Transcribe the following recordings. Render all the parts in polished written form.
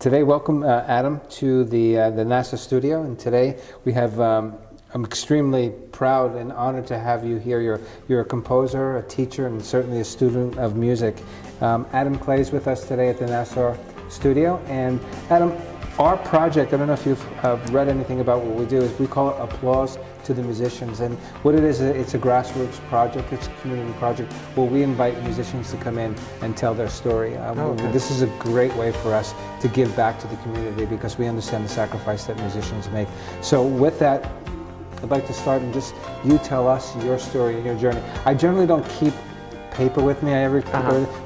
Today, welcome Adam to the NASA studio, and today we have. I'm extremely proud and honored to have you here. You're a composer, a teacher, and certainly a student of music. Adam Clay is with us today at the NASA studio, and Adam, our project, I don't know if you've read anything about what we do, is we call it Applause to the Musicians. And what it is, it's a grassroots project, it's a community project where we invite musicians to come in and tell their story. This is a great way for us to give back to the community because we understand the sacrifice that musicians make. So with that, I'd like to start and just you tell us your story and your journey. I generally don't keep paper with me,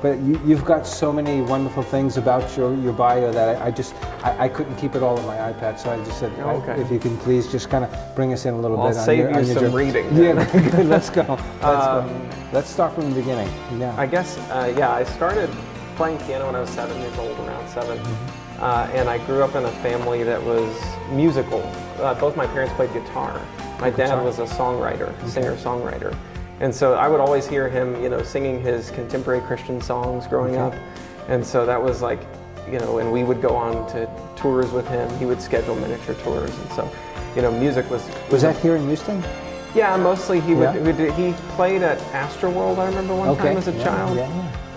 but you've got so many wonderful things about your bio that I couldn't keep it all on my iPad, so I just said, if you can please just kind of bring us in a little bit. I'll save you some reading. Yeah, good. Let's go. Let's start from the beginning. Yeah. I guess, I started playing piano when I was 7 years old, around 7. And I grew up in a family that was musical. Both my parents played guitar. My dad was a songwriter, singer-songwriter. And so I would always hear him, singing his contemporary Christian songs growing up. And so that was like, and we would go on to tours with him. He would schedule miniature tours. And so, music was... Was that here in Houston? Yeah, mostly he he played at Astroworld, I remember one time as a child.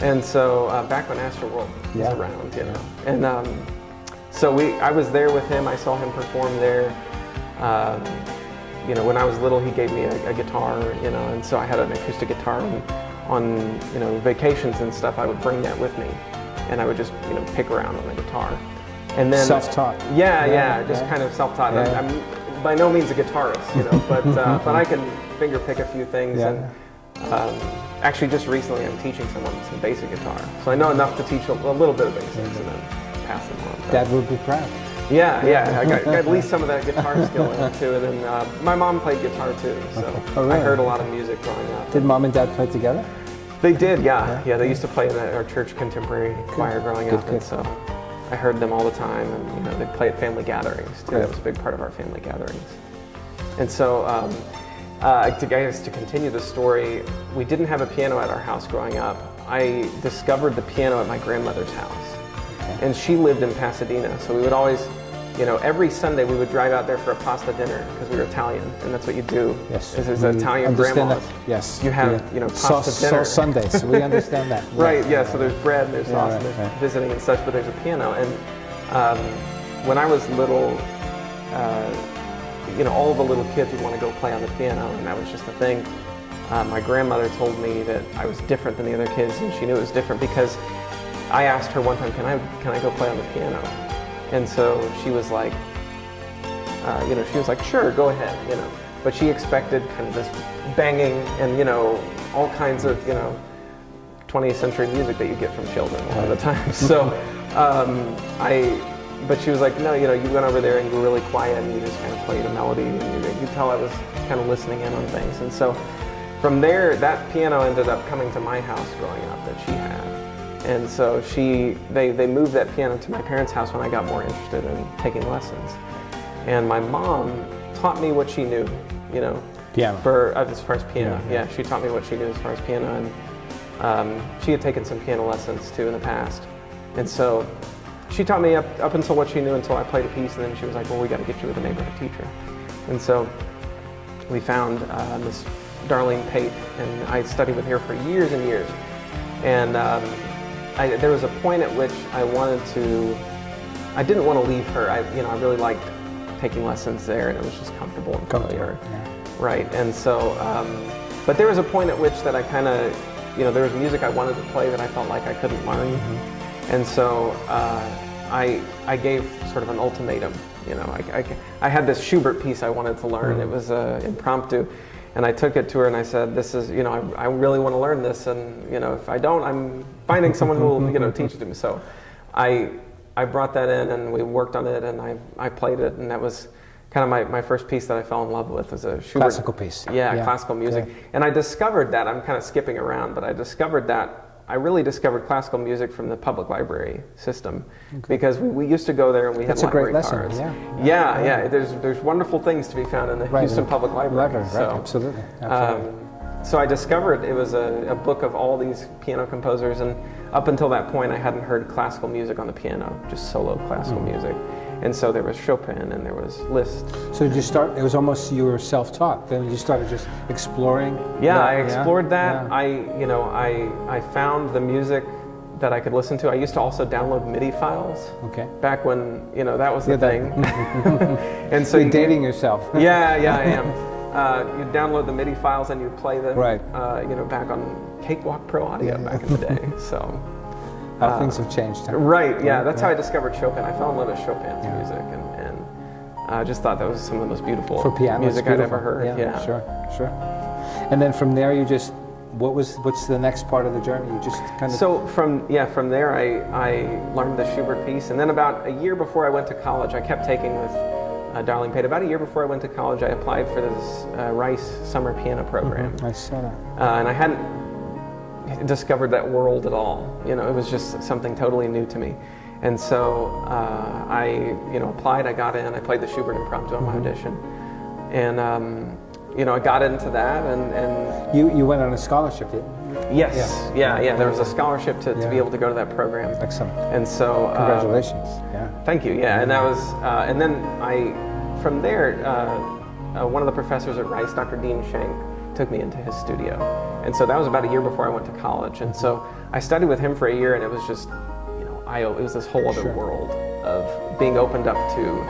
And so back when Astroworld was around, And so I was there with him. I saw him perform there. When I was little, he gave me a guitar, and so I had an acoustic guitar. And on, vacations and stuff, I would bring that with me, and I would just, pick around on the guitar. And then self-taught. Just kind of self-taught. I'm by no means a guitarist, but I can finger pick a few things. And actually, just recently, I'm teaching someone some basic guitar, so I know enough to teach a little bit of basics and then pass them on. Dad would be proud. I got at least some of that guitar skill in it too, and then my mom played guitar too, so I heard a lot of music growing up. Did Mom and Dad play together? They did, yeah. They used to play in our church contemporary choir growing up, and so I heard them all the time, and they'd play at family gatherings too. That was a big part of our family gatherings. And so, to continue the story, we didn't have a piano at our house growing up. I discovered the piano at my grandmother's house. And she lived in Pasadena, so we would always, every Sunday we would drive out there for a pasta dinner because we were Italian, and that's what you do. Yes. Is Italian grandmas. Yes. You have, pasta dinner. Sundays, we understand that. Right, so there's bread and there's sauce and there's visiting and such, but there's a piano. And when I was little, all the little kids would want to go play on the piano, and that was just the thing. My grandmother told me that I was different than the other kids, and she knew it was different because I asked her one time, can I go play on the piano? And so she was like, sure, go ahead, But she expected kind of this banging and, all kinds of, 20th century music that you get from children a lot of the time. So but she was like, no, you went over there and you were really quiet and you just kind of played a melody and you could tell I was kind of listening in on things. And so from there, that piano ended up coming to my house growing up that she had. And so they moved that piano to my parents' house when I got more interested in taking lessons. And my mom taught me what she knew, piano. As far as piano. Yeah, she taught me what she knew as far as piano. And she had taken some piano lessons too in the past. And so she taught me up until what she knew until I played a piece, and then she was like, well, we got to get you with a neighborhood teacher. And so we found this Darlene Pate, and I studied with her for years and years. And there was a point at which I didn't want to leave her. I really liked taking lessons there, and it was just comfortable and familiar. Right, and so, but there was a point at which that I kind of, there was music I wanted to play that I felt like I couldn't learn. And so I gave sort of an ultimatum. I had this Schubert piece I wanted to learn. It was impromptu. And I took it to her and I said, this is, I really want to learn this, and, if I don't, I'm finding someone who will, teach it to me. So I brought that in and we worked on it and I played it, and that was kind of my first piece that I fell in love with, was a Schubert. Classical piece. Yeah, classical music. Okay. And I discovered that, I'm kind of skipping around, but I really discovered classical music from the public library system, because we used to go there and we had library cards. Yeah. There's wonderful things to be found in the Houston Public Library. Absolutely. So I discovered it was a book of all these piano composers, and up until that point I hadn't heard classical music on the piano, just solo classical music. And so there was Chopin and there was Liszt. So did you start, it was almost you were self-taught, then you started just exploring? Yeah, that, I explored that. Yeah. I found the music that I could listen to. I used to also download MIDI files. Okay. Back when, that was the thing. And so you're dating yourself. Yeah, I am. You download the MIDI files and you play them. Right. Back on Cakewalk Pro Audio back in the day. So. How things have changed. Huh? Right. Yeah. That's how I discovered Chopin. I fell in love with Chopin's music, and I just thought that was some of the most beautiful music I'd ever heard. Yeah. Sure. And then from there, you just what's the next part of the journey? You just kind of from there I learned the Schubert piece, and then about a year before I went to college, I kept taking with Darling Pate. About a year before I went to college, I applied for this Rice summer piano program. I saw that. And I hadn't discovered that world at all. It was just something totally new to me. And so I applied, I got in, I played the Schubert Impromptu on my audition. And I got into that, and you went on a scholarship, didn't you? Yes, yeah. There was a scholarship to be able to go to that program. Excellent. And so congratulations. Thank you. Yeah, and that was, and then from there, one of the professors at Rice, Dr. Dean Schenk, took me into his studio. And so that was about a year before I went to college. And so I studied with him for a year, and it was just, it was this whole other world of being opened up to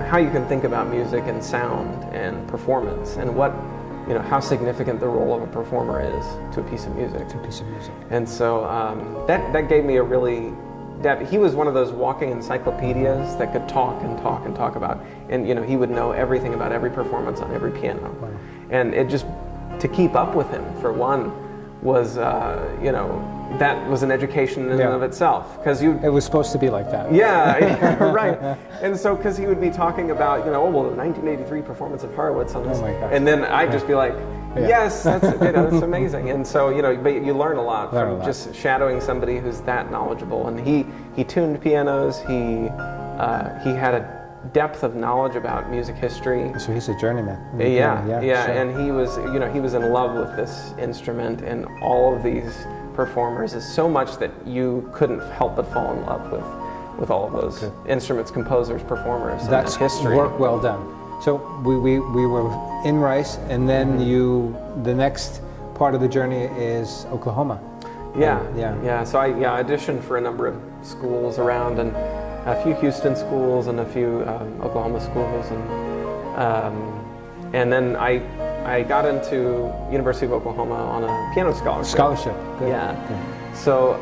how you can think about music and sound and performance, and how significant the role of a performer is to a piece of music. And so that gave me a really he was one of those walking encyclopedias that could talk and talk and talk about, and he would know everything about every performance on every piano. Wow. And it just, to keep up with him, for one, was that was an education in and of itself, because it was supposed to be like that. Yeah, right. And so, because he would be talking about, the 1983 performance of Horowitz on this, and then I'd just be like, yes, that's amazing. And so, but you learn a lot from just shadowing somebody who's that knowledgeable. And he tuned pianos. He had a depth of knowledge about music history. So he's a journeyman. Yeah. Sure. And he was in love with this instrument and all of these performers. Is so much that you couldn't help but fall in love with all of those instruments, composers, performers. That's and history. Work well done. So we were in Rice, and then the next part of the journey is Oklahoma. Yeah. So I auditioned for a number of schools around, and a few Houston schools and a few Oklahoma schools, and then I got into University of Oklahoma on a piano scholarship. Good. Yeah. Good. So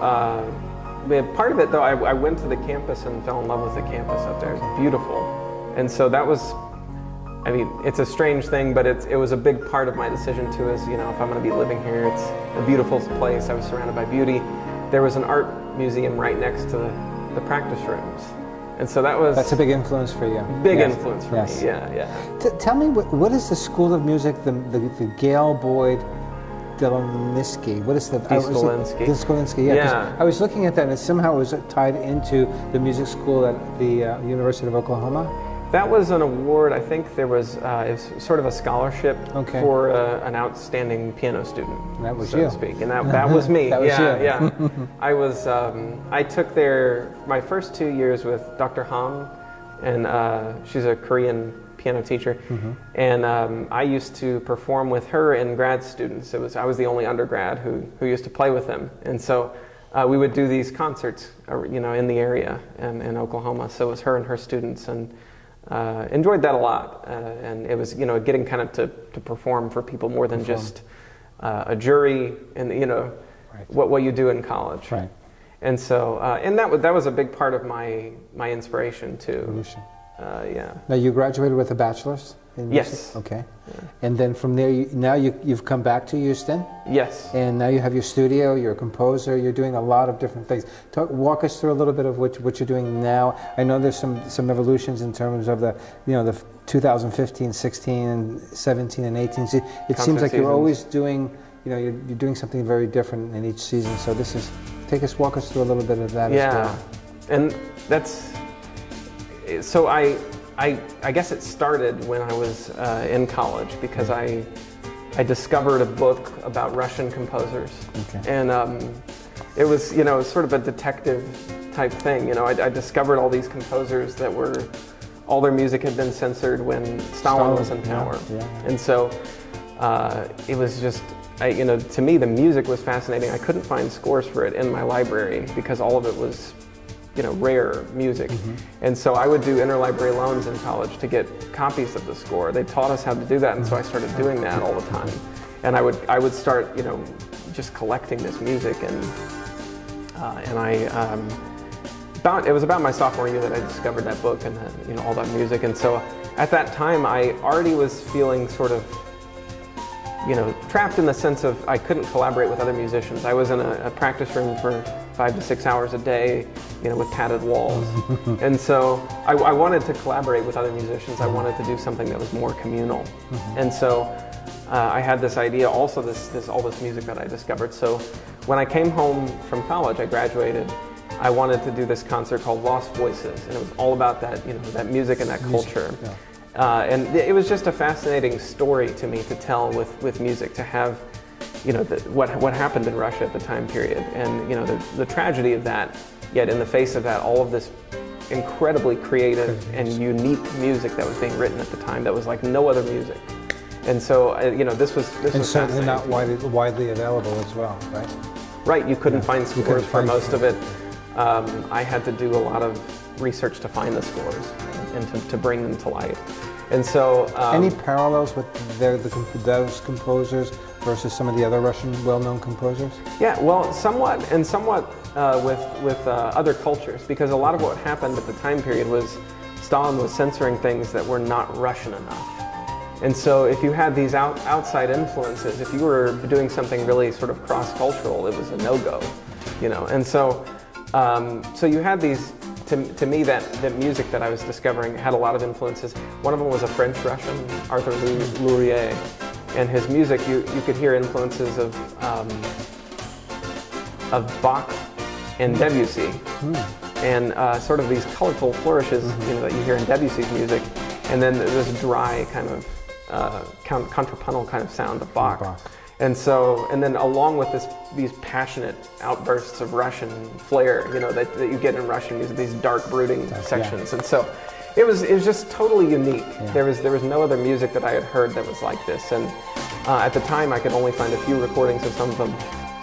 part of it, though, I went to the campus and fell in love with the campus up there. It's beautiful, and so that was. It's a strange thing, but it was a big part of my decision too. Is if I'm going to be living here, it's a beautiful place. I was surrounded by beauty. There was an art museum right next to the practice rooms, and so that's a big influence for you. Big influence for me. Yeah. Tell me, what is the School of Music? The Gail Boyd Deloninsky. What is the Deloninsky? Yeah. I was looking at that, and it somehow was tied into the music school at the University of Oklahoma. That was an award. I think there was it was sort of a scholarship for an outstanding piano student. That was so to speak, and that was me. That was you. Yeah. I took my first 2 years with Dr. Hong, and she's a Korean piano teacher, and I used to perform with her and grad students. I was the only undergrad who used to play with them, and so we would do these concerts, in the area in Oklahoma. So it was her and her students, and enjoyed that a lot, and it was getting kind of to perform for people more than just a jury, and what you do in college. Right. And so and that was a big part of my inspiration too. Now you graduated with a bachelor's in music? Yes. Okay. Yeah. And then from there, you've come back to Houston? Yes. And now you have your studio, you're a composer, you're doing a lot of different things. Walk us through a little bit of what you're doing now. I know there's some evolutions in terms of the 2015, 16, and 17, and 18. It seems like you're always doing, you're doing something very different in each season. So walk us through a little bit of that as well. And that's, so I guess it started when I was in college, because I I discovered a book about Russian composers. Okay. And it was, you know, sort of a detective type thing. You know, I discovered all these composers that were, all their music had been censored when Stalin was in power. Yeah. And so it was just, you know, to me the music was fascinating. I couldn't find scores for it in my library because all of it was, you know, rare music. And so I would do interlibrary loans in college to get copies of the score. They taught us how to do that, and so I started doing that all the time. And I would start, you know, just collecting this music, and it was about my sophomore year that I discovered that book and you know, all that music. And so at that time I already was feeling sort of, you know, trapped in the sense of I couldn't collaborate with other musicians. I was in a practice room for 5 to 6 hours a day, you know, with padded walls. And so I wanted to collaborate with other musicians. I wanted to do something that was more communal. And so I had this idea, also all this music that I discovered. So when I came home from college, I graduated, I wanted to do this concert called Lost Voices, and it was all about that, you know, that music and that culture. And it was just a fascinating story to me to tell with music, to have, you know, what happened in Russia at the time period, and you know, the tragedy of that. Yet in the face of that, all of this incredibly creative and unique music that was being written at the time that was like no other music. And so, you know, this was certainly not widely available as well, right? Right. You couldn't find scores for most of it. I had to do a lot of research to find the scores and to bring them to light. And so, any parallels with those composers versus some of the other Russian well-known composers? Yeah, well, somewhat with other cultures, because a lot of what happened at the time period was Stalin was censoring things that were not Russian enough. And so if you had these outside influences, if you were doing something really sort of cross-cultural, it was a no-go, you know. And so, so you had these. To me, that music that I was discovering had a lot of influences. One of them was a French-Russian, Arthur Lourier, and his music, you could hear influences of Bach and Debussy, and sort of these colorful flourishes, you know, that you hear in Debussy's music, and then this dry kind of contrapuntal kind of sound of Bach. And so, and then along with these passionate outbursts of Russian flair, you know, that you get in Russian music, these dark, brooding sections. And so, it was just totally unique. There was no other music that I had heard that was like this. And at the time, I could only find a few recordings of some of them.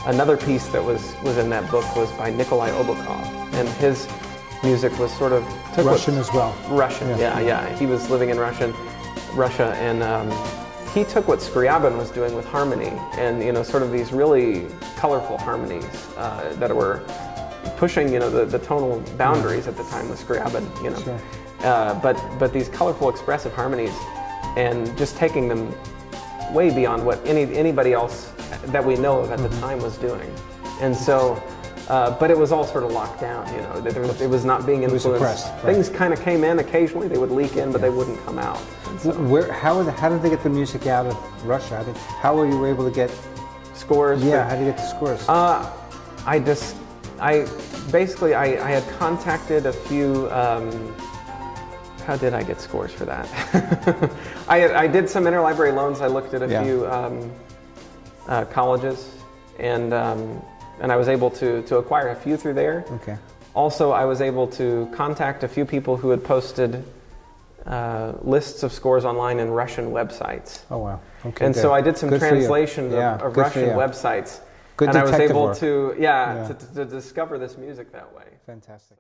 Another piece that was in that book was by Nikolai Oblakov, and his music was sort of Russian as well. Russian, yeah. He was living in Russia, and he took what Scriabin was doing with harmony, and you know, sort of these really colorful harmonies that were pushing, you know, the tonal boundaries at the time with Scriabin, you know. Sure. But these colorful, expressive harmonies, and just taking them way beyond what anybody else that we know of at the time was doing. And so, but it was all sort of locked down, you know. It was not being influenced. It was suppressed, right. Things kind of came in occasionally. They would leak in, but they wouldn't come out. So, how did they get the music out of Russia? How were you able to get scores? Yeah, how did you get the scores? I had contacted a few. How did I get scores for that? I did some interlibrary loans. I looked at a few colleges, and I was able to acquire a few through there. Okay. Also, I was able to contact a few people who had posted lists of scores online in Russian websites. Oh wow! Okay. And so I did some translation of Russian websites, and I was able to to discover this music that way. Fantastic.